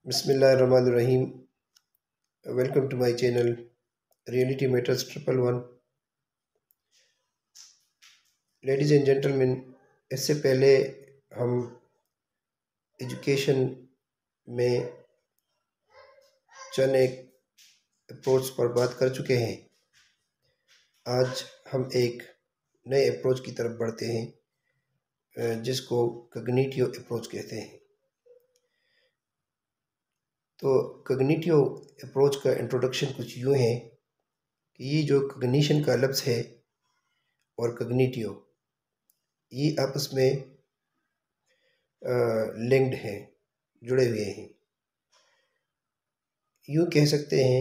Bismillahirrahmanirrahim. Welcome to my channel Reality Matters 111. Ladies and gentlemen, इससे पहले हम education में चंद एक अप्रोच पर बात कर चुके हैं। आज हम एक नए अप्रोच की तरफ बढ़ते हैं जिसको कॉग्निटिव अप्रोच कहते हैं। तो कॉग्निटिव अप्रोच का इंट्रोडक्शन कुछ यूँ है कि ये जो कॉग्निशन का लफ्ज़ है और कॉग्निटिव ये आपस में लिंक्ड हैं, जुड़े हुए हैं। यूँ कह सकते हैं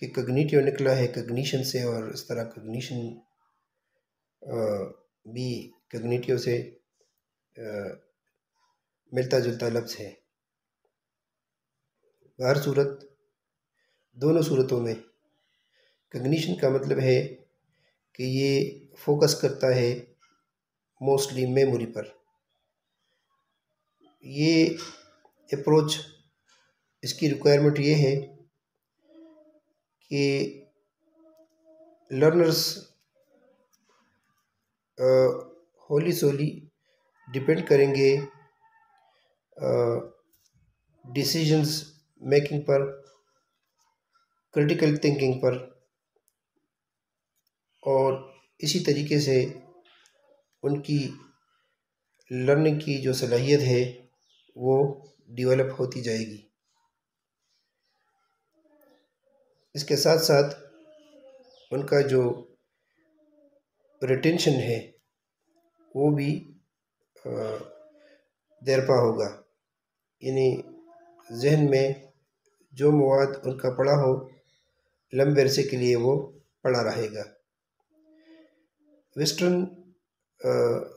कि कॉग्निटिव निकला है कॉग्निशन से, और इस तरह कॉग्निशन भी कॉग्निटिव से मिलता जुलता लफ्ज़ है। हर सूरत, दोनों सूरतों में कॉग्निशन का मतलब है कि ये फोकस करता है मोस्टली मेमोरी पर। ये अप्रोच, इसकी रिक्वायरमेंट ये है कि लर्नर्स होली सोली डिपेंड करेंगे डिसीजंस मेकिंग पर, क्रिटिकल थिंकिंग पर, और इसी तरीके से उनकी लर्निंग की जो सलाहियत है वो डेवलप होती जाएगी। इसके साथ साथ उनका जो रिटेंशन है वो भी देरपा होगा, यानी जहन में जो मवाद उनका पढ़ा हो लंबे अरसे के लिए वो पढ़ा रहेगा। वेस्टर्न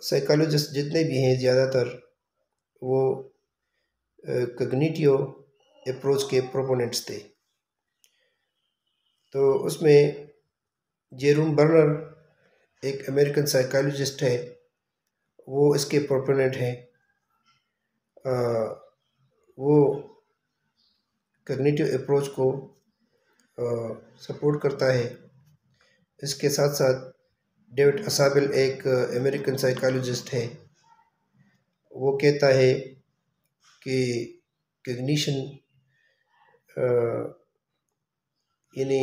साइकोलॉजिस्ट जितने भी हैं ज़्यादातर वो कॉग्निटिव अप्रोच के प्रोपोनेंट्स थे। तो उसमें जेरोम बर्नर एक अमेरिकन साइकोलॉजिस्ट है, वो इसके प्रोपोनेंट हैं। वो कॉग्निटिव अप्रोच को सपोर्ट करता है। इसके साथ साथ डेविड असाबेल एक अमेरिकन साइकोलॉजिस्ट है, वो कहता है कि कॉग्निशन यानी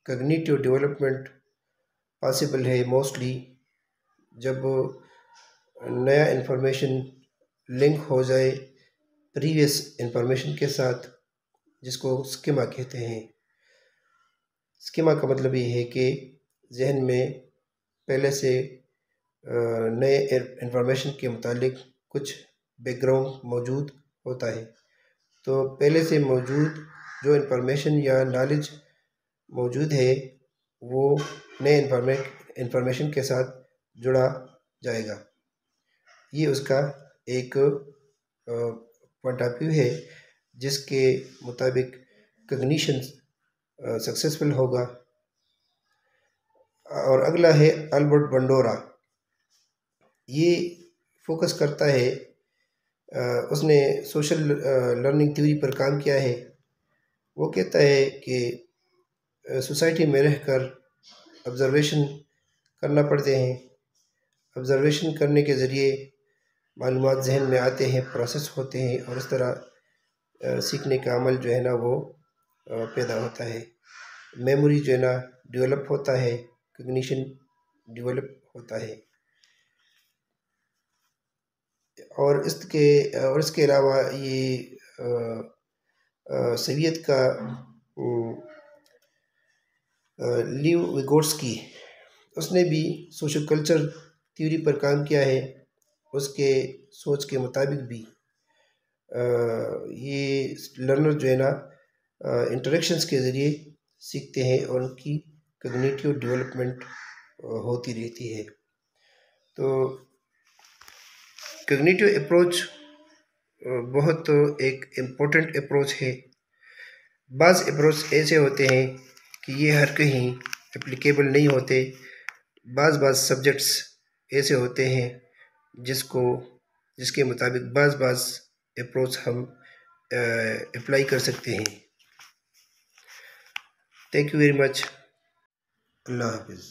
कॉग्निटिव डेवलपमेंट पॉसिबल है मोस्टली जब नया इंफॉर्मेशन लिंक हो जाए प्रीवियस इंफॉर्मेशन के साथ, जिसको स्कीमा कहते हैं। स्कीमा का मतलब ये है कि जहन में पहले से नए इंफॉर्मेशन के मुतालिक कुछ बैकग्राउंड मौजूद होता है। तो पहले से मौजूद जो इंफॉर्मेशन या नॉलेज मौजूद है वो नए इंफॉर्मेशन के साथ जुड़ा जाएगा। ये उसका एक पॉइंट ऑफ व्यू है जिसके मुताबिक कॉग्निशन सक्सेसफुल होगा। और अगला है अल्बर्ट बंडोरा। ये फोकस करता है, उसने सोशल लर्निंग थ्योरी पर काम किया है। वो कहता है कि सोसाइटी में रहकर ऑब्ज़र्वेशन करना पड़ते हैं। ऑब्ज़र्वेशन करने के ज़रिए मालूमात जहन में आते हैं, प्रोसेस होते हैं, और इस तरह सीखने का अमल जो है ना वो पैदा होता है। मेमोरी जो है ना डेवलप होता है, कॉग्निशन डेवलप होता है। और इसके अलावा ये सोवियत का लीव विगोट्स्की, उसने भी सोशल कल्चर थ्योरी पर काम किया है। उसके सोच के मुताबिक भी ये लर्नर जो है ना इंटरेक्शंस के ज़रिए सीखते हैं और उनकी कॉग्निटिव डेवलपमेंट होती रहती है। तो कॉग्निटिव अप्रोच बहुत एक इम्पोर्टेंट अप्रोच है। बाज़ अप्रोच ऐसे होते हैं कि ये हर कहीं एप्लीकेबल नहीं होते। बाज़ सब्जेक्ट्स ऐसे होते हैं जिसके मुताबिक बाज़ अप्रोच हम अप्लाई कर सकते हैं। Thank you very much. Allah हाफिज़।